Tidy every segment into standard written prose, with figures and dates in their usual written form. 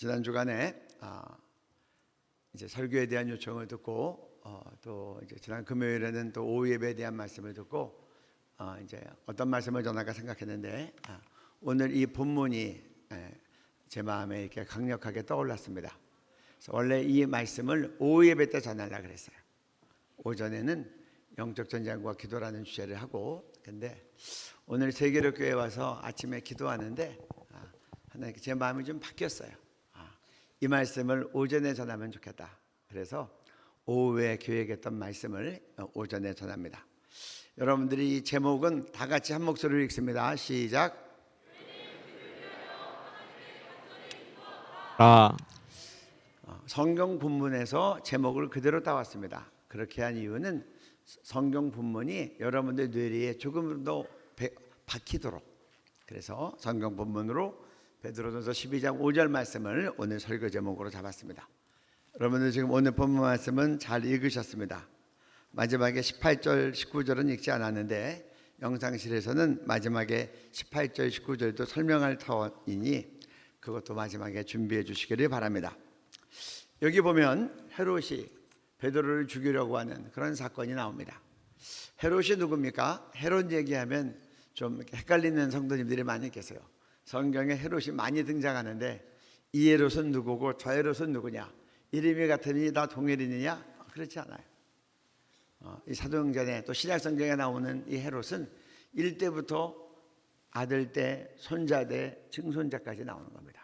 지난 주간에 이제 설교에 대한 요청을 듣고 또 이제 지난 금요일에는 또 오후 예배에 대한 말씀을 듣고 이제 어떤 말씀을 전할까 생각했는데 오늘 이 본문이 제 마음에 이렇게 강력하게 떠올랐습니다. 그래서 원래 이 말씀을 오후 예배 때 전하려고 그랬어요. 오전에는 영적 전쟁과 기도라는 주제를 하고, 근데 오늘 세계로교회 와서 아침에 기도하는데 하나님께 제 마음이 좀 바뀌었어요. 이 말씀을 오전에 전하면 좋겠다. 그래서 오후에 계획했던 말씀을 오전에 전합니다. 여러분들이 이 제목은 다 같이 한 목소리로 읽습니다. 시작. 성경 본문에서 제목을 그대로 따왔습니다. 그렇게 한 이유는 성경 본문이 여러분들 뇌리에 조금 더 박히도록, 그래서 성경 본문으로 베드로전서 12장 5절 말씀을 오늘 설교 제목으로 잡았습니다. 여러분들 지금 오늘 본문 말씀은 잘 읽으셨습니다. 마지막에 18절 19절은 읽지 않았는데 영상실에서는 마지막에 18절 19절도 설명할 터이니 그것도 마지막에 준비해 주시기를 바랍니다. 여기 보면 헤롯이 베드로를 죽이려고 하는 그런 사건이 나옵니다. 헤롯이 누굽니까? 헤롯 얘기하면 좀 헷갈리는 성도님들이 많이 계세요. 성경에 헤롯이 많이 등장하는데 이 헤롯은 누구고 저 헤롯은 누구냐, 이름이 같으니 다 동일인이냐? 그렇지 않아요. 이 사도행전에 또 신약성경에 나오는 이 헤롯은 일대부터 아들대, 손자대, 증손자까지 나오는 겁니다.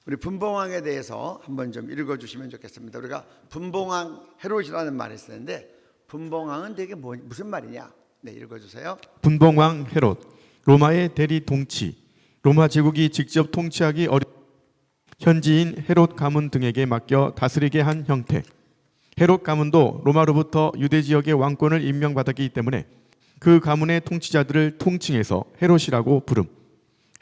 우리 분봉왕에 대해서 한번 좀 읽어주시면 좋겠습니다. 우리가 분봉왕 헤롯이라는 말을 쓰는데 분봉왕은 되게 무슨 말이냐? 네, 읽어주세요. 분봉왕 헤롯, 로마의 대리 통치, 로마 제국이 직접 통치하기 어려운 현지인 헤롯 가문 등에게 맡겨 다스리게 한 형태. 헤롯 가문도 로마로부터 유대 지역의 왕권을 임명받았기 때문에 그 가문의 통치자들을 통칭해서 헤롯이라고 부름.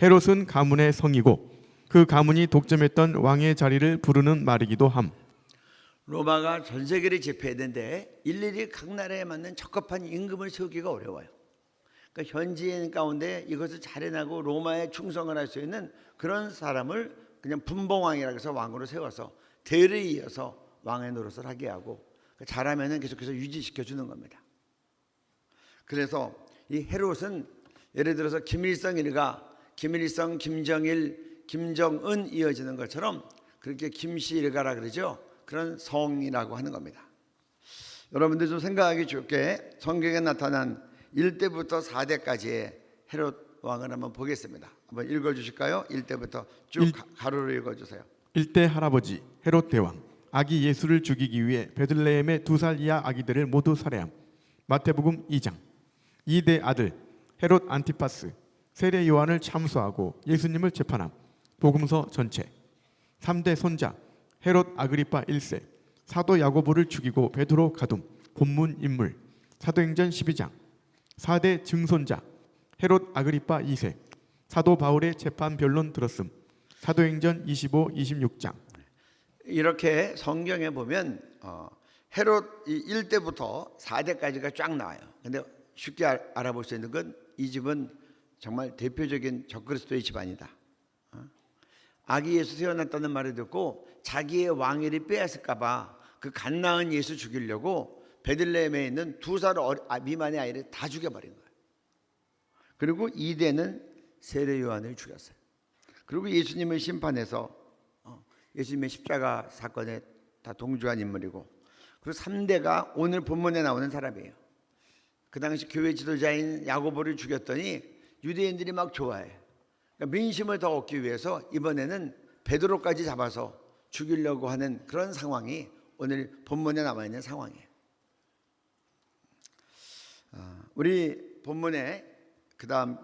헤롯은 가문의 성이고 그 가문이 독점했던 왕의 자리를 부르는 말이기도 함. 로마가 전 세계를 제패했는데 일일이 각 나라에 맞는 적합한 임금을 세우기가 어려워요. 그러니까 현지인 가운데 이것을 잘 해나고 로마에 충성을 할 수 있는 그런 사람을 그냥 분봉왕이라고 해서 왕으로 세워서 대를 이어서 왕의 노릇을 하게 하고 잘하면 계속해서 유지시켜 주는 겁니다. 그래서 이 헤롯은 예를 들어서 김일성 일가, 김일성, 김정일, 김정은 이어지는 것처럼 그렇게 김씨 일가라 그러죠. 그런 성이라고 하는 겁니다. 여러분들 좀 생각하기 좋게 성경에 나타난 1대부터 4대까지의 헤롯 왕을 한번 보겠습니다. 한번 읽어주실까요? 1대부터 쭉 가로로 읽어주세요. 1대 할아버지 헤롯 대왕, 아기 예수를 죽이기 위해 베들레헴의 2살 이하 아기들을 모두 살해함. 마태복음 2장. 2대 아들 헤롯 안티파스, 세례 요한을 참수하고 예수님을 재판함. 복음서 전체. 3대 손자 헤롯 아그리파 1세, 사도 야고보를 죽이고 베드로 가둠. 본문 인물. 사도행전 12장. 4대 증손자 헤롯 아그리파 2세, 사도 바울의 재판 변론 들었음. 사도행전 25, 26장. 이렇게 성경에 보면 헤롯 1대부터 4대까지가 쫙 나와요. 근데 쉽게 알아볼 수 있는 건 이 집은 정말 대표적인 적그리스도의 집안이다. 아기 예수 태어났다는 말을 듣고 자기의 왕위를 빼앗을까 봐 그 갓 낳은 예수 죽이려고 베들레헴에 있는 2살 미만의 아이를 다 죽여버린 거예요. 그리고 2대는 세례 요한을 죽였어요. 그리고 예수님을 심판해서 예수님의 십자가 사건에 다 동조한 인물이고, 그리고 3대가 오늘 본문에 나오는 사람이에요. 그 당시 교회 지도자인 야고보를 죽였더니 유대인들이 막 좋아해. 그러니까 민심을 더 얻기 위해서 이번에는 베드로까지 잡아서 죽이려고 하는 그런 상황이 오늘 본문에 나와 있는 상황이에요. 우리 본문에 그 다음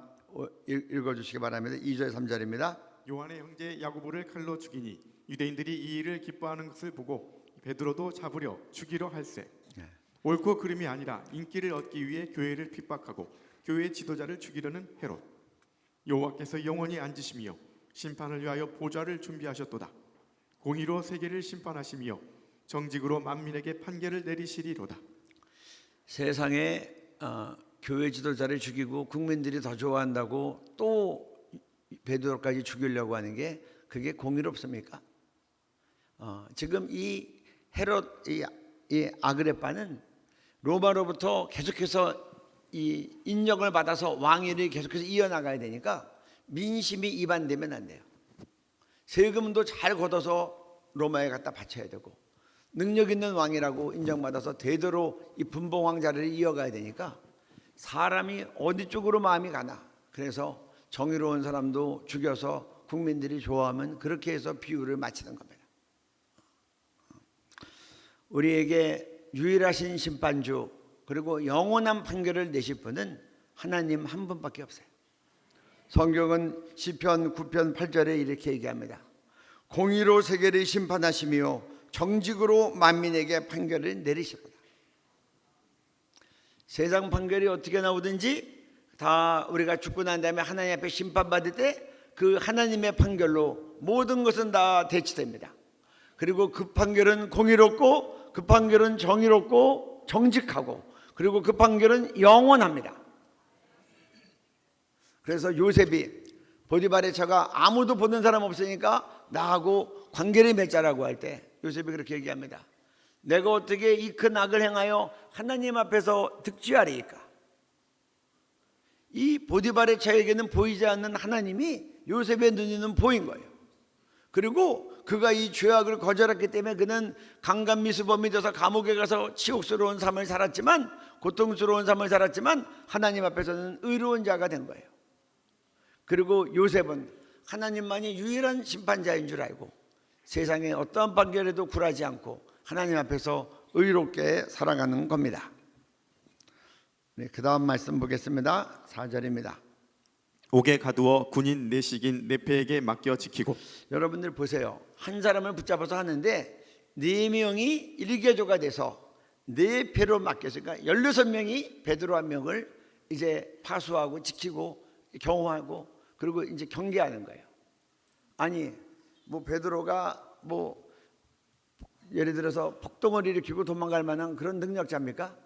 읽어주시기 바랍니다. 2절 3절입니다. 요한의 형제 야고보를 칼로 죽이니 유대인들이 이 일을 기뻐하는 것을 보고 베드로도 잡으려 죽이려 할세. 옳고 그름이 아니라 인기를 얻기 위해 교회를 핍박하고 교회 지도자를 죽이려는 헤롯. 여호와께서 영원히 앉으시며 심판을 위하여 보좌를 준비하셨도다. 공의로 세계를 심판하시며 정직으로 만민에게 판결을 내리시리로다. 세상에 교회 지도자를 죽이고 국민들이 더 좋아한다고 또 베드로까지 죽이려고 하는 게 그게 공의롭습니까? 지금 이 헤롯 이 아그레파는 로마로부터 계속해서 이 인정을 받아서 왕위를 계속해서 이어나가야 되니까 민심이 이반되면 안 돼요. 세금도 잘 걷어서 로마에 갖다 바쳐야 되고 능력 있는 왕이라고 인정받아서 대대로 이 분봉 왕자를 이어가야 되니까 사람이 어디 쪽으로 마음이 가나. 그래서 정의로운 사람도 죽여서 국민들이 좋아하면 그렇게 해서 비유를 마치는 겁니다. 우리에게 유일하신 심판주 그리고 영원한 판결을 내실 분은 하나님 한 분밖에 없어요. 성경은 시편 9편 8절에 이렇게 얘기합니다. 공의로 세계를 심판하시며 정직으로 만민에게 판결을 내리십니다. 세상 판결이 어떻게 나오든지 다 우리가 죽고 난 다음에 하나님 앞에 심판받을 때 그 하나님의 판결로 모든 것은 다 대치됩니다. 그리고 그 판결은 공의롭고 그 판결은 정의롭고 정직하고 그리고 그 판결은 영원합니다. 그래서 요셉이 보디발의 처가 아무도 보는 사람 없으니까 나하고 관계를 맺자라고 할 때 요셉이 그렇게 얘기합니다. 내가 어떻게 이 큰 악을 행하여 하나님 앞에서 득죄하리이까. 이 보디발의 처에게는 보이지 않는 하나님이 요셉의 눈에는 보인 거예요. 그리고 그가 이 죄악을 거절했기 때문에 그는 강간미수범이 돼서 감옥에 가서 치욕스러운 삶을 살았지만 고통스러운 삶을 살았지만 하나님 앞에서는 의로운 자가 된 거예요. 그리고 요셉은 하나님만이 유일한 심판자인 줄 알고 세상에 어떠한 판결에도 굴하지 않고 하나님 앞에서 의롭게 살아가는 겁니다. 네, 그 다음 말씀 보겠습니다. 4절입니다. 옥에 가두어 군인 내식인 네페에게 맡겨 지키고. 여러분들 보세요. 한 사람을 붙잡아서 하는데 4명이 일개조가 돼서 네페로 맡겼으니까 16명이 베드로 한 명을 이제 파수하고 지키고 경호하고 그리고 이제 경계하는 거예요. 아니 뭐 베드로가 뭐 예를 들어서 폭동을 일으키고 도망갈 만한 그런 능력자입니까?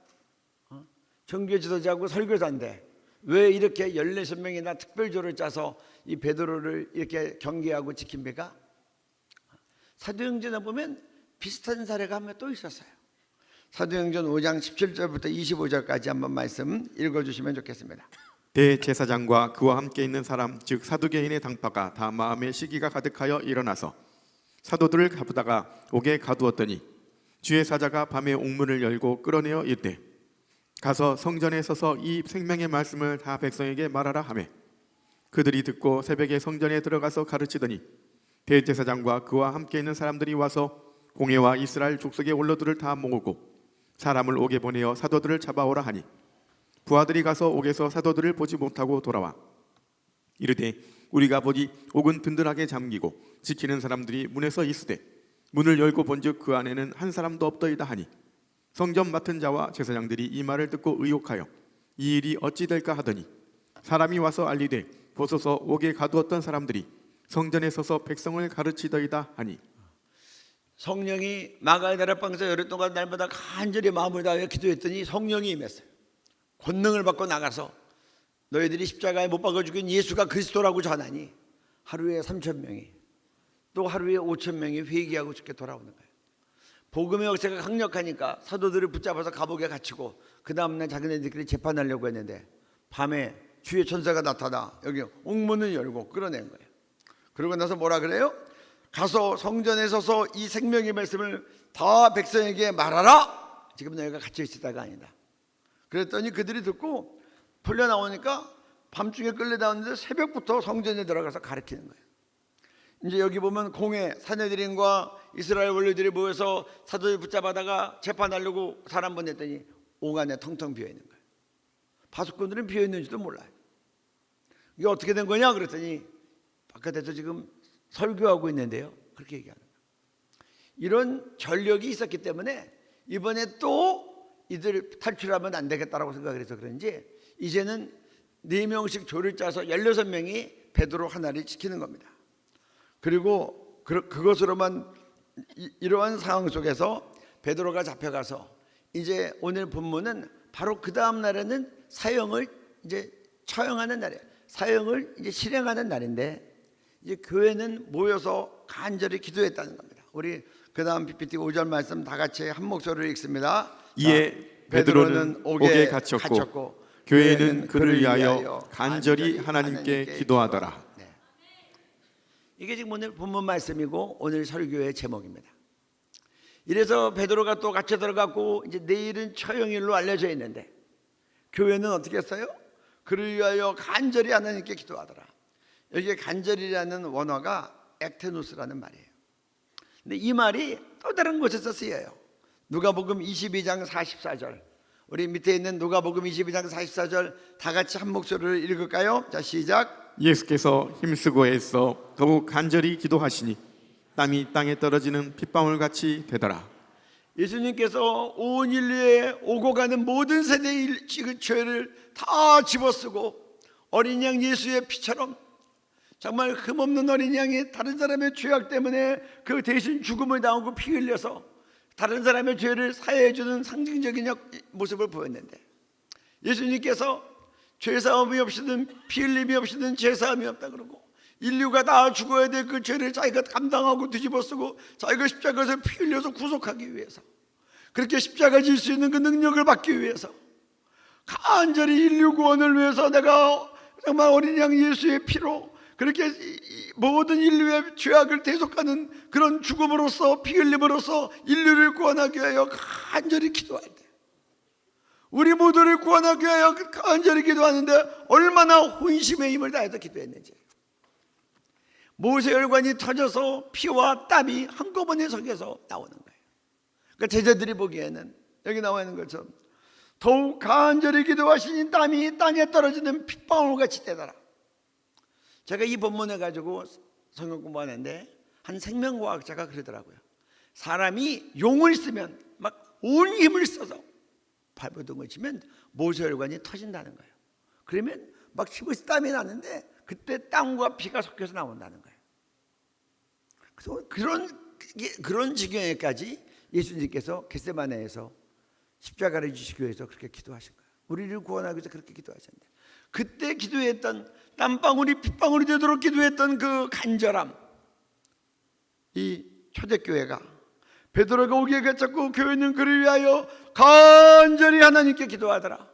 종교 지도자하고 설교자인데 왜 이렇게 16명이나 특별조를 짜서 이 베드로를 이렇게 경계하고 지킵니까? 사도행전에 보면 비슷한 사례가 한 명 또 있었어요. 사도행전 5장 17절부터 25절까지 한번 말씀 읽어주시면 좋겠습니다. 대제사장과 그와 함께 있는 사람 즉 사두개인의 당파가 다 마음에 시기가 가득하여 일어나서 사도들을 가부다가 옥에 가두었더니 주의 사자가 밤에 옥문을 열고 끌어내어 이르되 가서 성전에 서서 이 생명의 말씀을 다 백성에게 말하라 하매 그들이 듣고 새벽에 성전에 들어가서 가르치더니 대제사장과 그와 함께 있는 사람들이 와서 공회와 이스라엘 족속의 원로들을 다 모으고 사람을 옥에 보내어 사도들을 잡아오라 하니 부하들이 가서 옥에서 사도들을 보지 못하고 돌아와 이르되 우리가 보니 옥은 든든하게 잠기고 지키는 사람들이 문에서 있으되 문을 열고 본즉 그 안에는 한 사람도 없더이다 하니 성전 맡은 자와 제사장들이 이 말을 듣고 의혹하여 이 일이 어찌 될까 하더니 사람이 와서 알리되 보소서 옥에 가두었던 사람들이 성전에 서서 백성을 가르치더이다 하니 성령이 마가의 다락방에서 열흘 동안 날마다 간절히 마음을 다하여 기도했더니 성령이 임했어요. 권능을 받고 나가서 너희들이 십자가에 못 박아 죽인 예수가 그리스도라고 전하니 하루에 3,000명이 또 하루에 5,000명이 회개하고 죽게 돌아오는 거예요. 복음의 역사가 강력하니까 사도들을 붙잡아서 감옥에 갇히고 그 다음날 자기네들끼리 재판하려고 했는데 밤에 주의 천사가 나타나 여기 옥문을 열고 끌어낸 거예요. 그러고 나서 뭐라 그래요? 가서 성전에 서서 이 생명의 말씀을 다 백성에게 말하라. 지금 너희가 갇혀 있을 때가 아니다. 그랬더니 그들이 듣고 풀려 나오니까 밤중에 끌려 나오는데 새벽부터 성전에 들어가서 가르치는 거예요. 이제 여기 보면 공회 사내들인과 이스라엘 원로들이 모여서 사도들 붙잡아다가 재판하려고 사람 보냈더니 옥 안에 텅텅 비어 있는 거예요. 파수꾼들은 비어 있는지도 몰라요. 이게 어떻게 된 거냐 그랬더니 바깥에서 지금 설교하고 있는데요. 그렇게 얘기하는 거예요. 이런 전력이 있었기 때문에 이번에 또 이들 탈출하면 안 되겠다라고 생각을 해서 그런지 이제는 4명씩 조를 짜서 16명이 베드로 하나를 지키는 겁니다. 그리고 그것으로만 이러한 상황 속에서 베드로가 잡혀가서 이제 오늘 본문은 바로 그 다음 날에는 사형을 이제 처형하는 날이에요. 사형을 이제 실행하는 날인데 이제 교회는 모여서 간절히 기도했다는 겁니다. 우리 그다음 PPT 5절 말씀 다 같이 한 목소리로 읽습니다. 이에 베드로는 옥에 갇혔고 교회는 그를 위하여 간절히 하나님께 기도하더라. 네. 이게 지금 오늘 본문 말씀이고 오늘 설교의 제목입니다. 이래서 베드로가 또 갇혀 들어갔고 이제 내일은 처형일로 알려져 있는데 교회는 어떻게 했어요? 그를 위하여 간절히 하나님께 기도하더라. 여기에 간절이라는 원어가 액테누스라는 말이에요. 근데 이 말이 또 다른 곳에서 쓰여요. 누가복음 22장 44절. 우리 밑에 있는 누가복음 22장 44절 다 같이 한 목소리로 읽을까요? 자, 시작. 예수께서 힘쓰고 애써 더욱 간절히 기도하시니 땀이 땅에 떨어지는 핏방울 같이 되더라. 예수님께서 온 인류에 오고 가는 모든 세대의 죄를 다 집어쓰고 어린 양 예수의 피처럼 정말 흠없는 어린 양이 다른 사람의 죄악 때문에 그 대신 죽음을 당하고 피 흘려서 다른 사람의 죄를 사해해 주는 상징적인 모습을 보였는데 예수님께서 죄사함이 없이는 피 흘림이 없이는 죄사함이 없다 그러고 인류가 다 죽어야 될 그 죄를 자기가 감당하고 뒤집어쓰고 자기가 십자가에서 피 흘려서 구속하기 위해서 그렇게 십자가 질 수 있는 그 능력을 받기 위해서 간절히 인류 구원을 위해서 내가 정말 어린 양 예수의 피로 그렇게 모든 인류의 죄악을 대속하는 그런 죽음으로써 피 흘림으로써 인류를 구원하기 위하여 간절히 기도할 때 우리 모두를 구원하기 위하여 간절히 기도하는데 얼마나 혼심의 힘을 다해서 기도했는지 모세혈관이 터져서 피와 땀이 한꺼번에 섞여서 나오는 거예요. 그러니까 제자들이 보기에는 여기 나와 있는 것처럼 더욱 간절히 기도하시니 땀이 땅에 떨어지는 핏방울같이 되더라. 제가 이 본문을 가지고 성경 공부하는데 한 생명과학자가 그러더라고요. 사람이 용을 쓰면 막 온 힘을 써서 발버둥을 치면 모세혈관이 터진다는 거예요. 그러면 막 집에서 땀이 나는데 그때 땀과 피가 섞여서 나온다는 거예요. 그래서 그런 지경에까지 예수님께서 겟세마네에서 십자가를 지시기 위해서 그렇게 기도하신 거예요. 우리를 구원하기 위해서 그렇게 기도하셨는데 그때 기도했던 땀방울이 핏방울이 되도록 기도했던 그 간절함, 이 초대교회가 베드로가 오기에 갇혔고 교회는 그를 위하여 간절히 하나님께 기도하더라.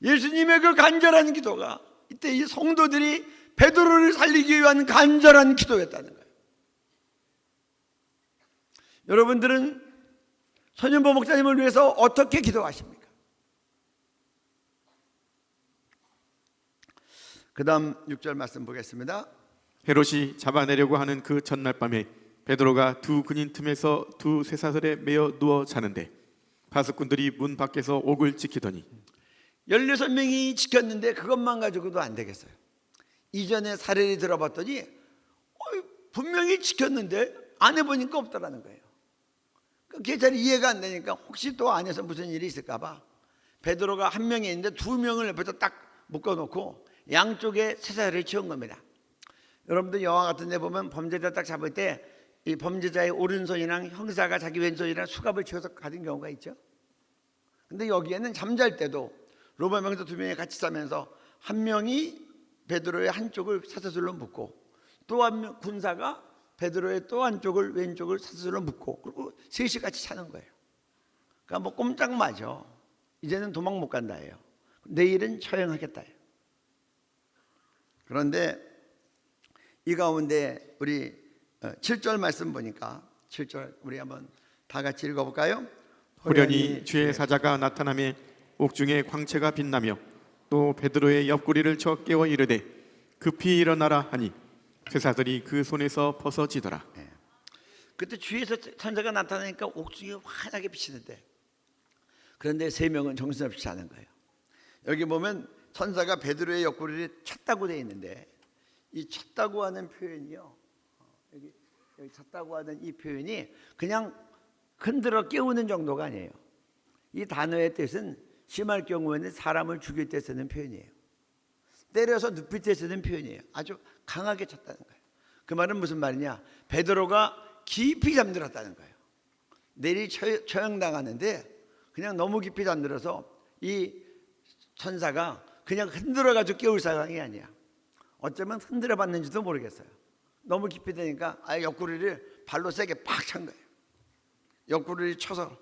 예수님의 그 간절한 기도가 이때 이 성도들이 베드로를 살리기 위한 간절한 기도였다는 거예요. 여러분들은 손윤보 목사님을 위해서 어떻게 기도하십니까? 그 다음 6절 말씀 보겠습니다. 헤롯이 잡아내려고 하는 그 전날 밤에 베드로가 두 근인 틈에서 두 쇠사슬에 매어 누워 자는데 바스꾼들이 문 밖에서 옥을 지키더니 16명이 지켰는데 그것만 가지고도 안 되겠어요. 이전에 사례를 들어봤더니 분명히 지켰는데 안에 보니까 없더라는 거예요. 그게 잘 이해가 안 되니까 혹시 또 안에서 무슨 일이 있을까 봐 베드로가 한 명이 있는데 두 명을 옆에서 딱 묶어놓고 양쪽에 쇠사슬을 채운 겁니다. 여러분들 영화 같은 데 보면 범죄자 딱 잡을 때 이 범죄자의 오른손이랑 형사가 자기 왼손이랑 수갑을 채워서 가진 경우가 있죠. 근데 여기에는 잠잘 때도 로마 명사 두 명이 같이 자면서 한 명이 베드로의 한쪽을 사슬로 묶고 또 한 명 군사가 베드로의 또 한쪽을 왼쪽을 사슬로 묶고 그리고 셋이 같이 자는 거예요. 그러니까 뭐 꼼짝 마죠. 이제는 도망 못 간다예요. 내일은 처형하겠다예요. 그런데 이 가운데 우리 7절 말씀 보니까 7절 우리 한번 다 같이 읽어볼까요? 호련히 주의 사자가 나타나며 옥중에 광채가 빛나며 또 베드로의 옆구리를 쳐 깨워 이르되 급히 일어나라 하니 쇠사슬이 그 손에서 벗어지더라. 네. 그때 주위에서 천사가 나타나니까 옥중이 환하게 비치는데 그런데 세 명은 정신없이 자는 거예요. 여기 보면 천사가 베드로의 옆구리를 쳤다고 되어 있는데 이 쳤다고 하는 표현이요. 여기 쳤다고 하는 이 표현이 그냥 흔들어 깨우는 정도가 아니에요. 이 단어의 뜻은 심할 경우에는 사람을 죽일 때 쓰는 표현이에요. 때려서 눕힐 때 쓰는 표현이에요. 아주 강하게 쳤다는 거예요. 그 말은 무슨 말이냐? 베드로가 깊이 잠들었다는 거예요. 내리 처형당하는데 그냥 너무 깊이 잠들어서 이 천사가 그냥 흔들어가지고 깨울 상황이 아니야. 어쩌면 흔들어 봤는지도 모르겠어요. 너무 깊이 되니까 옆구리를 발로 세게 팍 찬 거예요. 옆구리를 쳐서.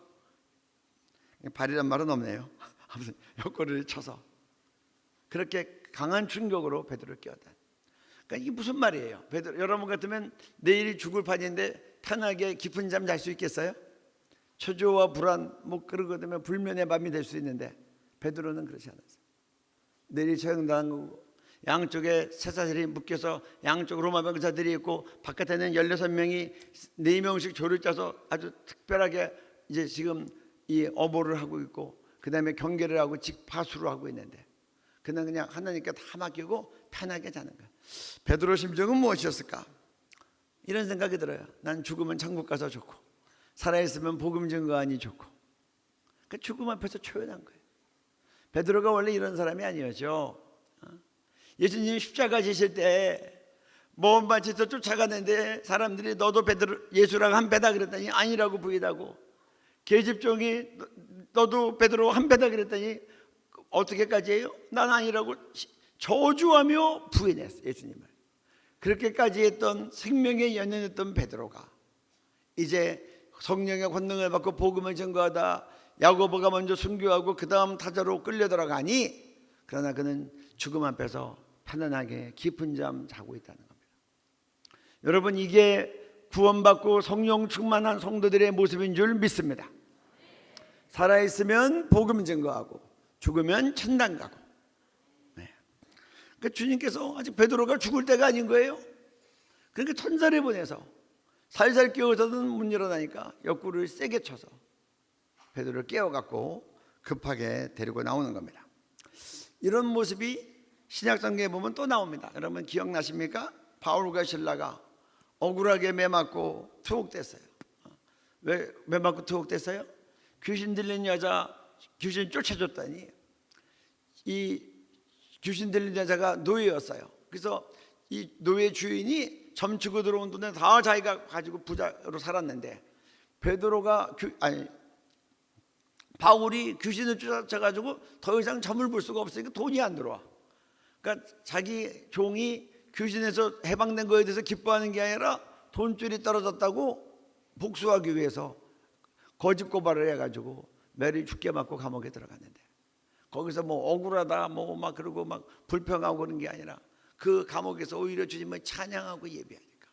발이란 말은 없네요. 아무튼 옆구리를 쳐서 그렇게 강한 충격으로 베드로를 깨웠다. 그러니까 이게 무슨 말이에요? 베드로, 여러분 같으면 내일이 죽을 판인데 편하게 깊은 잠 잘 수 있겠어요? 초조와 불안 뭐 그러고 되면 불면의 밤이 될 수 있는데 베드로는 그렇지 않았어요. 내일이 처형당한 거고 양쪽에 쇠사슬이 묶여서 양쪽 로마 병사들이 있고 바깥에는 16명이 4명씩 조를 짜서 아주 특별하게 이제 지금 이 어보를 하고 있고 그다음에 경계를 하고 직파수를 하고 있는데 그냥 하나님께 다 맡기고 편하게 자는 거야. 베드로 심정은 무엇이었을까? 이런 생각이 들어요. 난 죽으면 천국 가서 좋고 살아있으면 복음 증거하니 좋고. 그 죽음 앞에서 초연한 거예요. 베드로가 원래 이런 사람이 아니었죠. 예수님 십자가 지실 때 먼 밭에서 쫓아가는데 사람들이 너도 베드로 예수랑 한 배다 그랬더니 아니라고 부인하고 계집종이 너도 베드로 한 배다 그랬더니 어떻게까지 해요? 난 아니라고 저주하며 부인했어요. 예수님을. 그렇게까지 했던 생명에 연연했던 베드로가 이제 성령의 권능을 받고 복음을 증거하다 야고보가 먼저 순교하고 그 다음 타자로 끌려 들어가니 그러나 그는 죽음 앞에서 편안하게 깊은 잠 자고 있다는 겁니다. 여러분 이게 구원받고 성령 충만한 성도들의 모습인 줄 믿습니다. 살아있으면 복음 증거하고 죽으면 천당 가고. 네. 그러니까 주님께서 아직 베드로가 죽을 때가 아닌 거예요. 그러니까 천사를 보내서 살살 깨워서는 못 일어나니까 옆구리를 세게 쳐서 베드로를 깨워갖고 급하게 데리고 나오는 겁니다. 이런 모습이 신약성경에 보면 또 나옵니다. 여러분 기억나십니까? 바울과 실라가 억울하게 매맞고 투옥됐어요. 왜 매맞고 투옥됐어요? 귀신 들린 여자 귀신 쫓아줬더니 이 귀신 들린 여자가 노예였어요. 그래서 이 노예 주인이 점치고 들어온 돈에 다 자기가 가지고 부자로 살았는데 바울이 귀신을 쫓아가지고 더 이상 점을 볼 수가 없으니까 돈이 안 들어와. 그러니까 자기 종이 귀신에서 해방된 거에 대해서 기뻐하는 게 아니라 돈줄이 떨어졌다고 복수하기 위해서 거짓 고발을 해가지고 매를 죽게 맞고 감옥에 들어갔는데 거기서 뭐 억울하다 뭐 막 그러고 막 불평하고 그런 게 아니라 그 감옥에서 오히려 주님을 찬양하고 예배하니까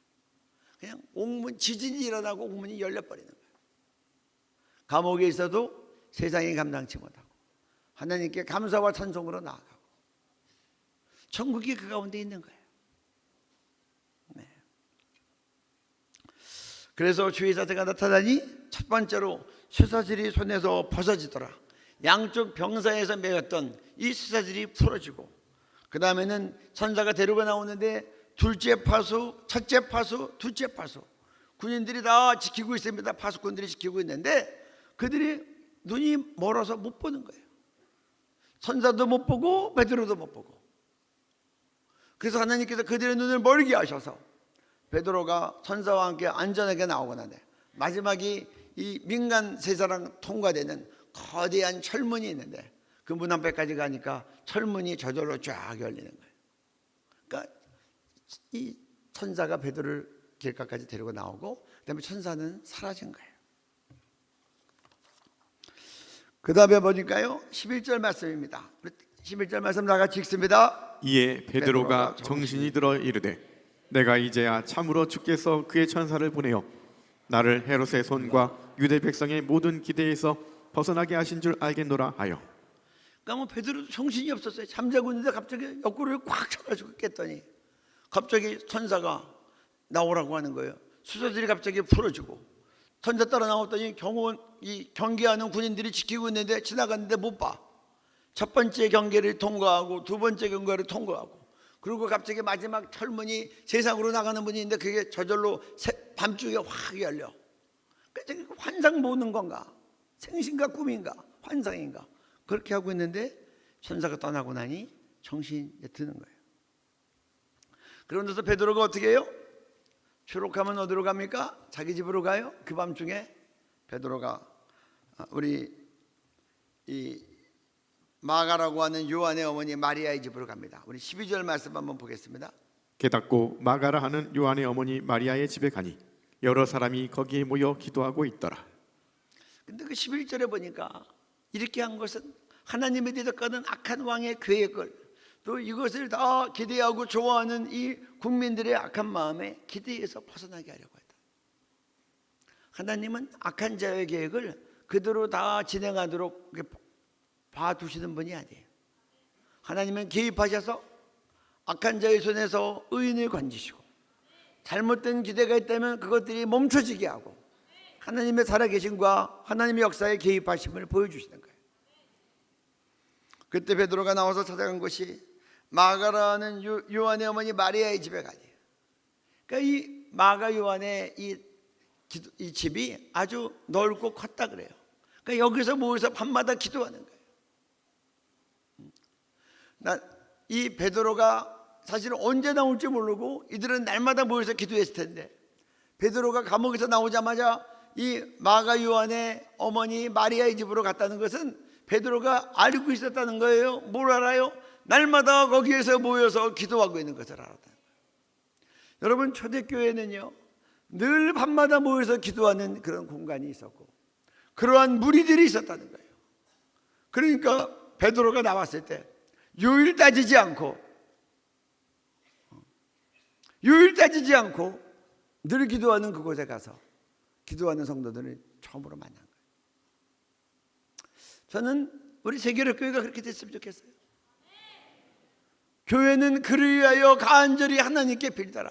그냥 옥문 지진이 일어나고 옥문이 열려버리는 거예요. 감옥에 있어도 세상이 감당치 못하고 하나님께 감사와 찬송으로 나아가고 천국이 그 가운데 있는 거예요. 네. 그래서 주의 자세가 나타나니 첫 번째로 쇠사슬이 손에서 벗어지더라. 양쪽 병사에서 매였던 이 쇠사슬이 풀어지고 그 다음에는 천사가 데리고 나오는데 둘째 파수, 첫째 파수, 둘째 파수 군인들이 다 지키고 있습니다. 파수꾼들이 지키고 있는데 그들이 눈이 멀어서 못 보는 거예요. 천사도 못 보고 베드로도 못 보고. 그래서 하나님께서 그들의 눈을 멀게 하셔서 베드로가 천사와 함께 안전하게 나오고 나네. 마지막이 이 민간 세사랑 통과되는 거대한 철문이 있는데 그 문 앞에까지 가니까 철문이 저절로 쫙 열리는 거예요. 그러니까 이 천사가 베드로를 길가까지 데리고 나오고 그다음에 천사는 사라진 거예요. 그 다음에 보니까요 11절 말씀입니다. 11절 말씀 나같이 읽습니다. 이에 베드로가 정신이 들어 이르되 내가 이제야 참으로 주께서 그의 천사를 보내어 나를 헤롯의 손과 유대 백성의 모든 기대에서 벗어나게 하신 줄 알겠노라 하여. 그러니까 뭐 베드로도 정신이 없었어요. 잠자고 있는데 갑자기 옆구리를 꽉 쳐가지고 깼더니 갑자기 천사가 나오라고 하는 거예요. 수사들이 갑자기 풀어지고 천사 따라 나왔더니 경계하는 군인들이 지키고 있는데 지나갔는데 못 봐. 첫 번째 경계를 통과하고 두 번째 경계를 통과하고 그리고 갑자기 마지막 철문이 세상으로 나가는 문이 있는데 그게 저절로 밤중에 확 열려. 그러니까 환상 보는 건가? 생신가 꿈인가? 환상인가? 그렇게 하고 있는데 천사가 떠나고 나니 정신이 드는 거예요. 그러면서 베드로가 어떻게 해요? 추록하면 어디로 갑니까? 자기 집으로 가요. 그 밤중에 베드로가 우리 이 마가라고 하는 요한의 어머니 마리아의 집으로 갑니다. 우리 12절 말씀 한번 보겠습니다. 깨닫고 마가라 하는 요한의 어머니 마리아의 집에 가니 여러 사람이 거기에 모여 기도하고 있더라. 근데 그 11절에 보니까 이렇게 한 것은 하나님에 대해서 꺼낸 악한 왕의 계획을, 또 이것을 다 기대하고 좋아하는 이 국민들의 악한 마음에 기대에서 벗어나게 하려고 했다. 하나님은 악한 자의 계획을 그대로 다 진행하도록 봐두시는 분이 아니에요. 하나님은 개입하셔서 악한 자의 손에서 의인을 건지시고, 잘못된 기대가 있다면 그것들이 멈춰지게 하고, 하나님의 살아계심과 하나님의 역사에 개입하심을 보여주시는 거예요. 그때 베드로가 나와서 찾아간 것이 마가라는 요한의 어머니 마리아의 집에 가니, 그러니까 이 마가 요한의 이 집이 아주 넓고 컸다 그래요. 그러니까 여기서 모여서 밤마다 기도하는 거예요. 이 베드로가 사실은 언제 나올지 모르고 이들은 날마다 모여서 기도했을 텐데, 베드로가 감옥에서 나오자마자 이 마가 요한의 어머니 마리아의 집으로 갔다는 것은 베드로가 알고 있었다는 거예요. 뭘 알아요? 날마다 거기에서 모여서 기도하고 있는 것을 알았다. 여러분, 초대교회는요 늘 밤마다 모여서 기도하는 그런 공간이 있었고, 그러한 무리들이 있었다는 거예요. 그러니까 베드로가 나왔을 때 요일 따지지 않고 늘 기도하는 그곳에 가서 기도하는 성도들을 처음으로 만난 거예요. 저는 우리 세계력교회가 그렇게 됐으면 좋겠어요. 교회는 그를 위하여 간절히 하나님께 빌더라.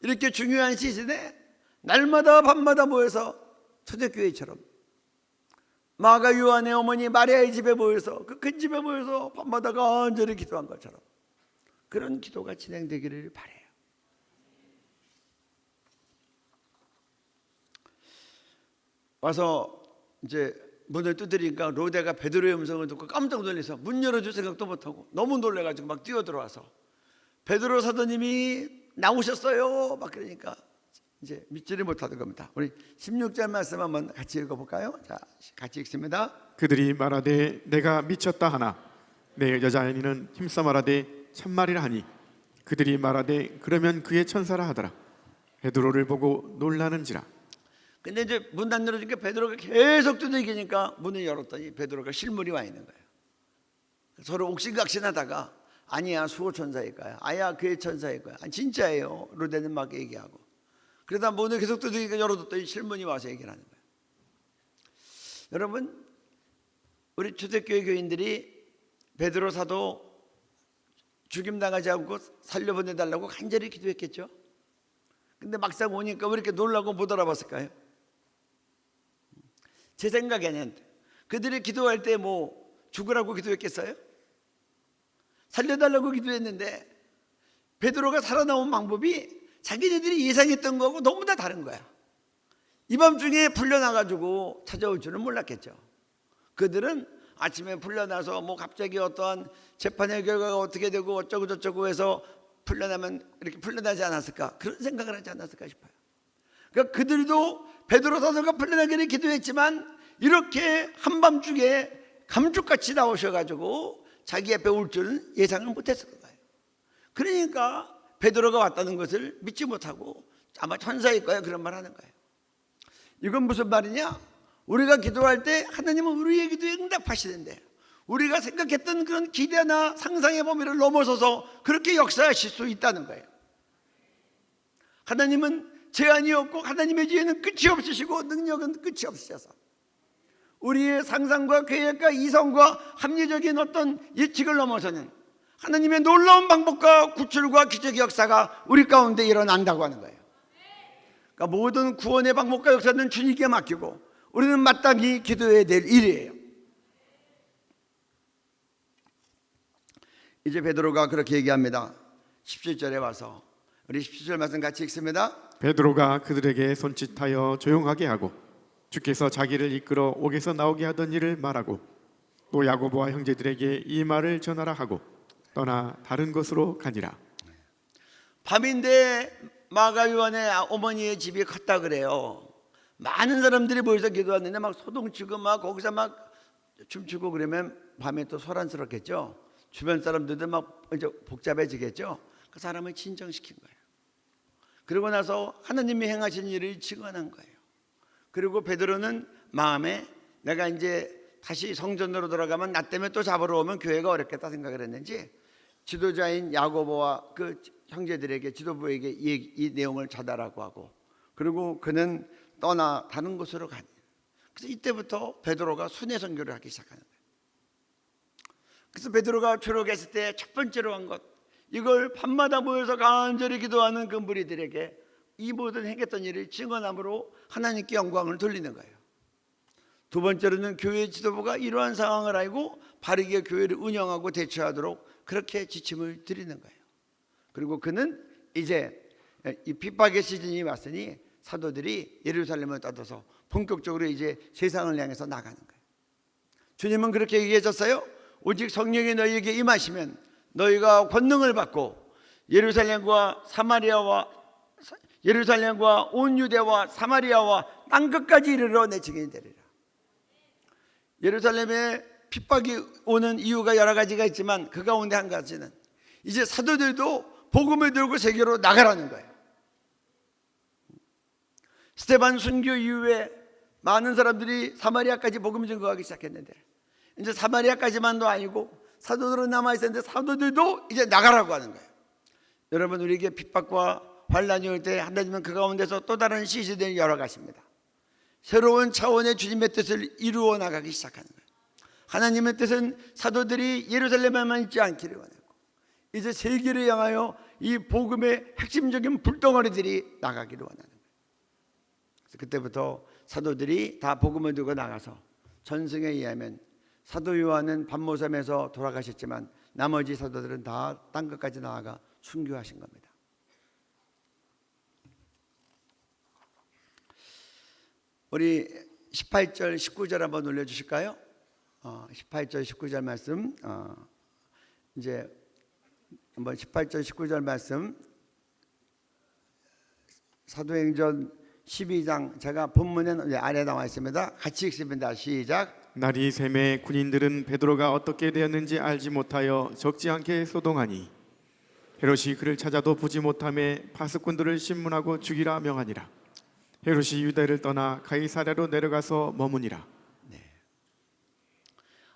이렇게 중요한 시즌에 날마다 밤마다 모여서 초대교회처럼 마가 요한의 어머니 마리아의 집에 모여서 그 큰 집에 모여서 밤마다 간절히 기도한 것처럼 그런 기도가 진행되기를 바라요. 와서 이제 문을 두드리니까 로데가 베드로의 음성을 듣고 깜짝 놀라서 문 열어줄 생각도 못하고 너무 놀라가지고 막 뛰어들어와서 베드로 사도님이 나오셨어요 막 그러니까 이제 믿지를 못하는 겁니다. 우리 16절 말씀 한번 같이 읽어볼까요? 자, 같이 읽습니다. 그들이 말하되 내가 미쳤다 하나 내 여자아이는 힘써 말하되 참말이라 하니 그들이 말하되 그러면 그의 천사라 하더라. 베드로를 보고 놀라는지라. 근데 이제 문 안 열어주니까 베드로가 계속 두들기니까 문을 열었더니 베드로가 실물이 와 있는 거예요. 서로 옥신각신하다가 아니야 수호천사일 거야, 아야 그의 천사일 거야, 아니, 진짜예요 로데는 막 얘기하고, 그러다 문을 계속 두들기니까 열어뒀더니 실물이 와서 얘기를 하는 거예요. 여러분, 우리 초대교회 교인들이 베드로 사도 죽임당하지 않고 살려보내달라고 간절히 기도했겠죠. 근데 막상 오니까 왜 이렇게 놀라고 못 알아봤을까요? 제 생각에는 그들이 기도할 때 뭐 죽으라고 기도했겠어요? 살려달라고 기도했는데 베드로가 살아나온 방법이 자기네들이 예상했던 거하고 너무나 다른 거야. 이 밤중에 풀려나가지고 찾아올 줄은 몰랐겠죠. 그들은 아침에 풀려나서 뭐 갑자기 어떠한 재판의 결과가 어떻게 되고 어쩌고 저쩌고 해서 풀려나면 이렇게 풀려나지 않았을까, 그런 생각을 하지 않았을까 싶어요. 그러니까 그들도 베드로 사도가 풀려나기를 기도했지만 이렇게 한밤중에 감쪽같이 나오셔가지고 자기 앞에 올 줄은 예상을 못했을 거예요. 그러니까 베드로가 왔다는 것을 믿지 못하고 아마 천사일 거야 그런 말 하는 거예요. 이건 무슨 말이냐? 우리가 기도할 때 하나님은 우리의 기도에 응답하시는데 우리가 생각했던 그런 기대나 상상의 범위를 넘어서서 그렇게 역사하실 수 있다는 거예요. 하나님은 제한이 없고 하나님의 지혜는 끝이 없으시고 능력은 끝이 없으셔서 우리의 상상과 계획과 이성과 합리적인 어떤 예측을 넘어서는 하나님의 놀라운 방법과 구출과 기적의 역사가 우리 가운데 일어난다고 하는 거예요. 그러니까 모든 구원의 방법과 역사는 주님께 맡기고 우리는 마땅히 기도해야 될 일이에요. 이제 베드로가 그렇게 얘기합니다. 17절에 와서 우리 17절 말씀 같이 읽습니다. 베드로가 그들에게 손짓하여 조용하게 하고 주께서 자기를 이끌어 옥에서 나오게 하던 일을 말하고 또 야고보와 형제들에게 이 말을 전하라 하고 떠나 다른 곳으로 가니라. 밤인데 마가 요한의 어머니의 집이 컸다 그래요. 많은 사람들이 모여서 기도하는데 막 소동치고 막 거기서 막 춤추고 그러면 밤에 또 소란스럽겠죠. 주변 사람들도 막 이제 복잡해지겠죠. 그 사람을 진정시킨 거예요. 그러고 나서 하나님이 행하신 일을 증언한 거예요. 그리고 베드로는 마음에 내가 이제 다시 성전으로 돌아가면 나 때문에 또 잡으러 오면 교회가 어렵겠다 생각을 했는지 지도자인 야고보와 그 형제들에게 지도부에게 이 내용을 전달하고 하고, 그리고 그는 떠나 다른 곳으로 가니. 그래서 이때부터 베드로가 순회 선교를 하기 시작하는 거예요. 그래서 베드로가 초록했을 때 첫 번째로 한 것, 이걸 밤마다 모여서 간절히 기도하는 그 무리들에게 이 모든 행했던 일을 증언함으로 하나님께 영광을 돌리는 거예요. 두 번째로는 교회 지도부가 이러한 상황을 알고 바르게 교회를 운영하고 대처하도록 그렇게 지침을 드리는 거예요. 그리고 그는 이제 이 핍박의 시즌이 왔으니 사도들이 예루살렘을 떠나서 본격적으로 이제 세상을 향해서 나가는 거예요. 주님은 그렇게 얘기하셨어요. 오직 성령이 너희에게 임하시면 너희가 권능을 받고 예루살렘과 온 유대와 사마리아와 땅끝까지 이르러 내 증인이 되리라. 예루살렘에 핍박이 오는 이유가 여러 가지가 있지만 그 가운데 한 가지는 이제 사도들도 복음을 들고 세계로 나가라는 거예요. 스데반 순교 이후에 많은 사람들이 사마리아까지 복음 전거하기 시작했는데 이제 사마리아까지만도 아니고 사도들은 남아있었는데 사도들도 이제 나가라고 하는 거예요. 여러분, 우리에게 핍박과 환란이 올 때 하나님은 그 가운데서 또 다른 시즌을 열어가십니다. 새로운 차원의 주님의 뜻을 이루어 나가기 시작하는 거예요. 하나님의 뜻은 사도들이 예루살렘에만 있지 않기를 원하고 이제 세계를 향하여 이 복음의 핵심적인 불덩어리들이 나가기를 원하는 거예요. 그래서 그때부터 사도들이 다 복음을 들고 나가서 전승에 의하면 사도 요한은 반모섬에서 돌아가셨지만 나머지 사도들은 다 땅끝까지 나아가 순교하신 겁니다. 우리 18절 19절 한번 올려주실까요? 18절 19절 말씀, 이제 한번 18절 19절 말씀, 사도행전 12장, 제가 본문은 아래에 나와 있습니다. 같이 읽습니다. 시작. 날이 샘에 군인들은 베드로가 어떻게 되었는지 알지 못하여 적지 않게 소동하니 헤롯이 그를 찾아도 보지 못하매 파수꾼들을 신문하고 죽이라 명하니라. 헤롯이 유대를 떠나 가이사랴로 내려가서 머무니라.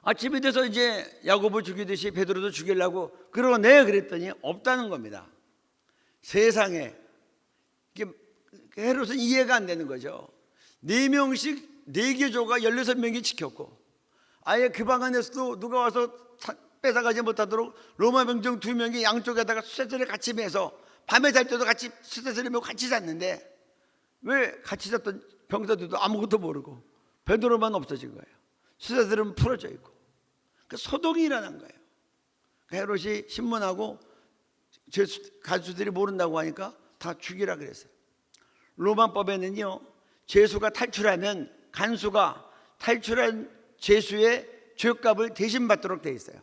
아침이 돼서 이제 야고보 죽이듯이 베드로도 죽이려고 그러네 그랬더니 없다는 겁니다. 세상에 헤롯은 이해가 안 되는 거죠. 4명씩 4개조가 16명이 지켰고 아예 그 방 안에서도 누가 와서 뺏어가지 못하도록 로마 병정 2명이 양쪽에다가 수세스를 같이 매서 밤에 잘 때도 같이 수세스를 매고 같이 잤는데 왜 같이 잤던 병사들도 아무것도 모르고 베드로만 없어진 거예요. 수세들은 풀어져 있고 소동이 일어난 거예요. 헤롯이 신문하고 가수들이 모른다고 하니까 다 죽이라 그랬어요. 로마법에는요, 죄수가 탈출하면 간수가 탈출한 죄수의 죄값을 대신 받도록 돼 있어요.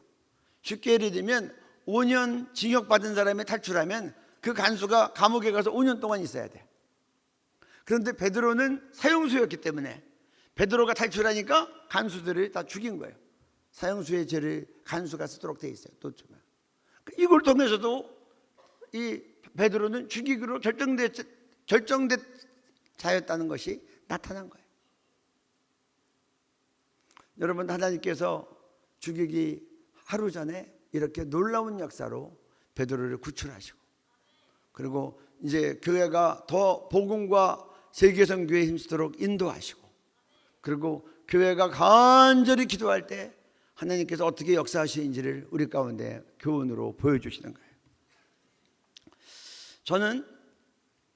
쉽게 예를 들면 5년 징역받은 사람이 탈출하면 그 간수가 감옥에 가서 5년 동안 있어야 돼. 그런데 베드로는 사형수였기 때문에 베드로가 탈출하니까 간수들을 다 죽인 거예요. 사형수의 죄를 간수가 쓰도록 돼 있어요. 또 이걸 통해서도 이 베드로는 죽이기로 결정된 자였다는 것이 나타난 거예요. 여러분, 하나님께서 죽이기 하루 전에 이렇게 놀라운 역사로 베드로를 구출하시고, 그리고 이제 교회가 더 복음과 세계선교에 힘쓰도록 인도하시고, 그리고 교회가 간절히 기도할 때 하나님께서 어떻게 역사하시는지를 우리 가운데 교훈으로 보여주시는 거예요. 저는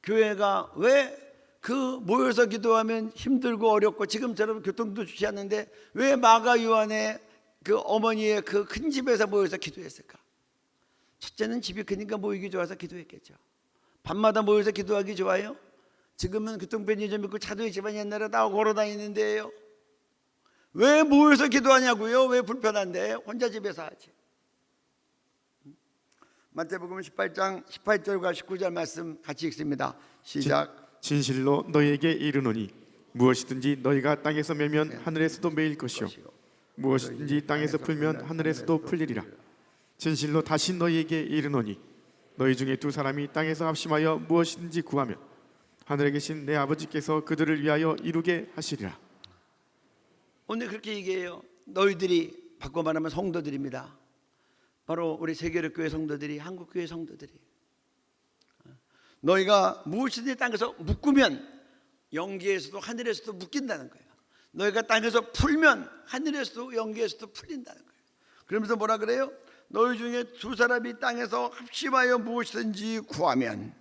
교회가 왜 그 모여서 기도하면 힘들고 어렵고 지금처럼 교통도 좋지 않는데 왜 마가 요한의 그 어머니의 그 큰 집에서 모여서 기도했을까? 첫째는 집이 크니까 모이기 좋아서 기도했겠죠. 밤마다 모여서 기도하기 좋아요? 지금은 교통편이 좀 있고 차도 있지만 옛날에 다 걸어 다니는데요. 왜 모여서 기도하냐고요? 왜 불편한데? 혼자 집에서 하지. 마태복음 18장 18절과 19절 말씀 같이 읽습니다. 시작. 진실로 너희에게 이르노니 무엇이든지 너희가 땅에서 매면 하늘에서도 매일 것이요 무엇이든지 땅에서 풀면 하늘에서도 풀리리라. 진실로 다시 너희에게 이르노니 너희 중에 두 사람이 땅에서 합심하여 무엇이든지 구하면 하늘에 계신 내 아버지께서 그들을 위하여 이루게 하시리라. 오늘 그렇게 얘기해요. 너희들이, 바꿔 말하면 성도들입니다. 바로 우리 세계력교회 성도들이, 한국교회 성도들이, 너희가 무엇이든지 땅에서 묶으면 영계에서도 하늘에서도 묶인다는 거예요. 너희가 땅에서 풀면 하늘에서도 영계에서도 풀린다는 거예요. 그러면서 뭐라 그래요? 너희 중에 두 사람이 땅에서 합심하여 무엇이든지 구하면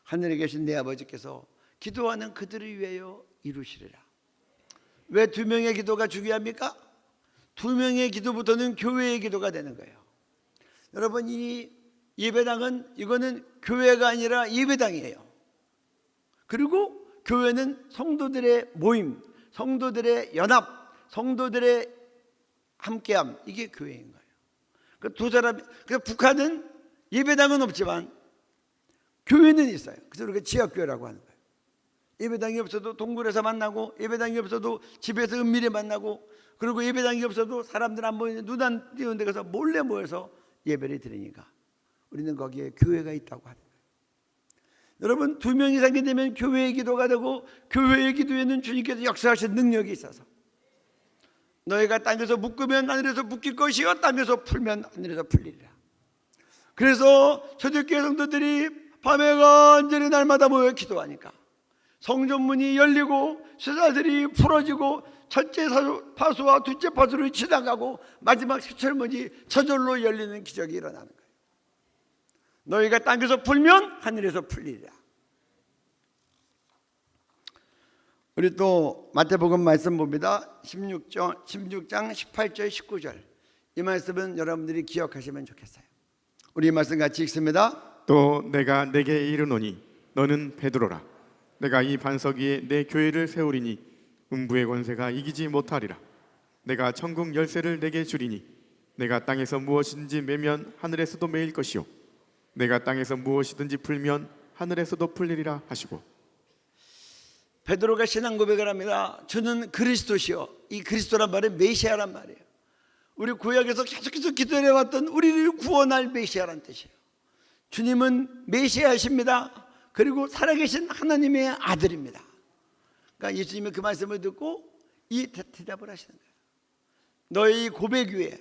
하늘에 계신 내 아버지께서 기도하는 그들을 위하여 이루시리라. 왜 두 명의 기도가 중요합니까? 두 명의 기도부터는 교회의 기도가 되는 거예요. 여러분, 이 예배당은, 이거는 교회가 아니라 예배당이에요. 그리고 교회는 성도들의 모임, 성도들의 연합, 성도들의 함께함, 이게 교회인 거예요. 그 두 사람, 그래서 북한은 예배당은 없지만 교회는 있어요. 그래서 우리가 지역교회라고 하는 거예요. 예배당이 없어도 동굴에서 만나고, 예배당이 없어도 집에서 은밀히 만나고, 그리고 예배당이 없어도 사람들 안 보이는 눈 안 띄는 데 가서 몰래 모여서 예배를 드리니까 우리는 거기에 교회가 있다고 하는 거예요. 여러분, 두 명 이상이 되면 교회의 기도가 되고, 교회의 기도에는 주님께서 역사하신 능력이 있어서 너희가 땅에서 묶으면 하늘에서 묶일 것이요 땅에서 풀면 하늘에서 풀리리라. 그래서 초대교회 성도들이 밤에 간절히 날마다 모여 기도하니까 성전문이 열리고 쇠사슬이 풀어지고 첫째 파수와 둘째 파수를 지나가고 마지막 시철문이 저절로 열리는 기적이 일어나는 거예요. 너희가 땅에서 풀면 하늘에서 풀리리라. 우리 또 마태복음 말씀 봅니다. 16장 18절 19절. 이 말씀은 여러분들이 기억하시면 좋겠어요. 우리 이 말씀 같이 읽습니다. 또 내가 내게 이르노니 너는 베드로라. 내가 이 반석 위에 내 교회를 세우리니 음부의 권세가 이기지 못하리라. 내가 천국 열쇠를 내게 주리니 내가 땅에서 무엇이든지 매면 하늘에서도 매일 것이요 내가 땅에서 무엇이든지 풀면 하늘에서도 풀리리라 하시고. 베드로가 신앙 고백을 합니다. 저는 그리스도시요. 이 그리스도란 말은 메시아란 말이에요. 우리 구약에서 계속해서 기도해왔던 우리를 구원할 메시아란 뜻이에요. 주님은 메시아이십니다. 그리고 살아계신 하나님의 아들입니다. 그러니까 예수님이 그 말씀을 듣고 이 대답을 하시는 거예요. 너희 고백 위에,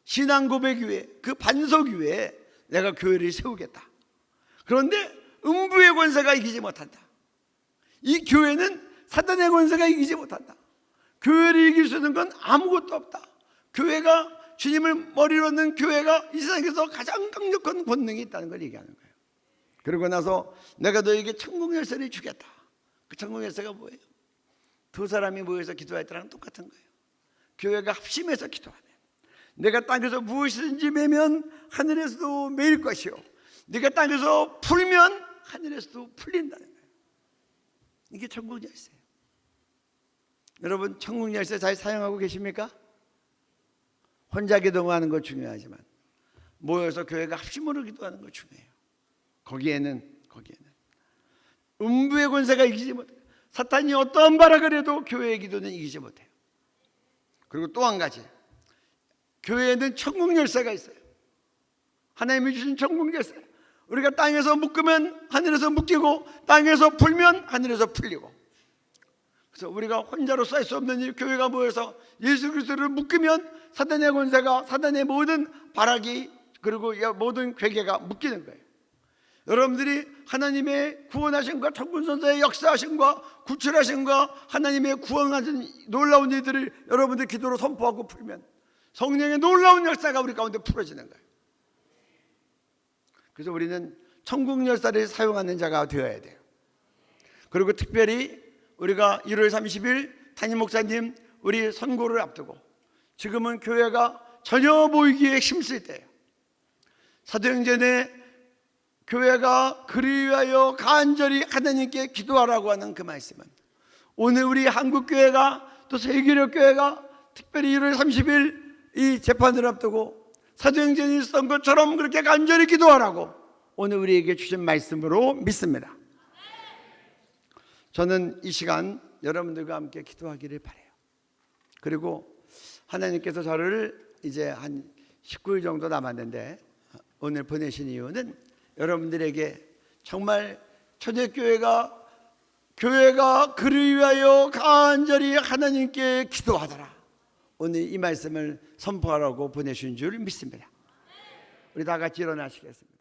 신앙 고백 위에, 그 반석 위에 내가 교회를 세우겠다. 그런데 음부의 권세가 이기지 못한다. 이 교회는 사단의 권세가 이기지 못한다. 교회를 이길 수 있는 건 아무것도 없다. 교회가, 주님을 머리로 얻는 교회가 이 세상에서 가장 강력한 권능이 있다는 걸 얘기하는 거예요. 그러고 나서 내가 너에게 천국 열쇠를 주겠다. 그 천국 열쇠가 뭐예요? 두 사람이 모여서 기도할 때랑 똑같은 거예요. 교회가 합심해서 기도하면 내가 땅에서 무엇이든지 매면 하늘에서도 매일 것이요 네가 땅에서 풀면 하늘에서도 풀린다는 거예요. 이게 천국 열쇠예요. 여러분, 천국 열쇠 잘 사용하고 계십니까? 혼자 기도하는 거 중요하지만 모여서 교회가 합심으로 기도하는 거 중요해요. 거기에는 음부의 권세가 이기지 못해요. 사탄이 어떠한 발악을 해도 교회의 기도는 이기지 못해요. 그리고 또 한 가지, 교회에는 천국 열쇠가 있어요. 하나님이 주신 천국 열쇠. 우리가 땅에서 묶으면 하늘에서 묶이고 땅에서 풀면 하늘에서 풀리고. 그래서 우리가 혼자로서 할 수 없는 일, 교회가 모여서 예수 그리스도를 묶으면 사단의 권세가, 사단의 모든 발악이, 그리고 모든 괴계가 묶이는 거예요. 여러분들이 하나님의 구원하심과 천군천사의 역사하심과 구출하심과 하나님의 구원하신 놀라운 일들을 여러분들 기도로 선포하고 풀면 성령의 놀라운 역사가 우리 가운데 풀어지는 거예요. 그래서 우리는 천국 열쇠를 사용하는 자가 되어야 돼요. 그리고 특별히 우리가 1월 30일 담임 목사님 우리 선고를 앞두고 지금은 교회가 전혀 모이기에 힘쓸 때예요. 사도행전에 교회가 그리 위하여 간절히 하나님께 기도하라고 하는 그 말씀은 오늘 우리 한국교회가 또 세계력교회가 특별히 1월 30일 이 재판을 앞두고 사도행전이 있었던 것처럼 그렇게 간절히 기도하라고 오늘 우리에게 주신 말씀으로 믿습니다. 저는 이 시간 여러분들과 함께 기도하기를 바라요. 그리고 하나님께서 저를 이제 한 19일 정도 남았는데 오늘 보내신 이유는 여러분들에게 정말 초대교회가 그를 위하여 간절히 하나님께 기도하더라. 오늘 이 말씀을 선포하라고 보내신 줄 믿습니다. 우리 다 같이 일어나시겠습니다.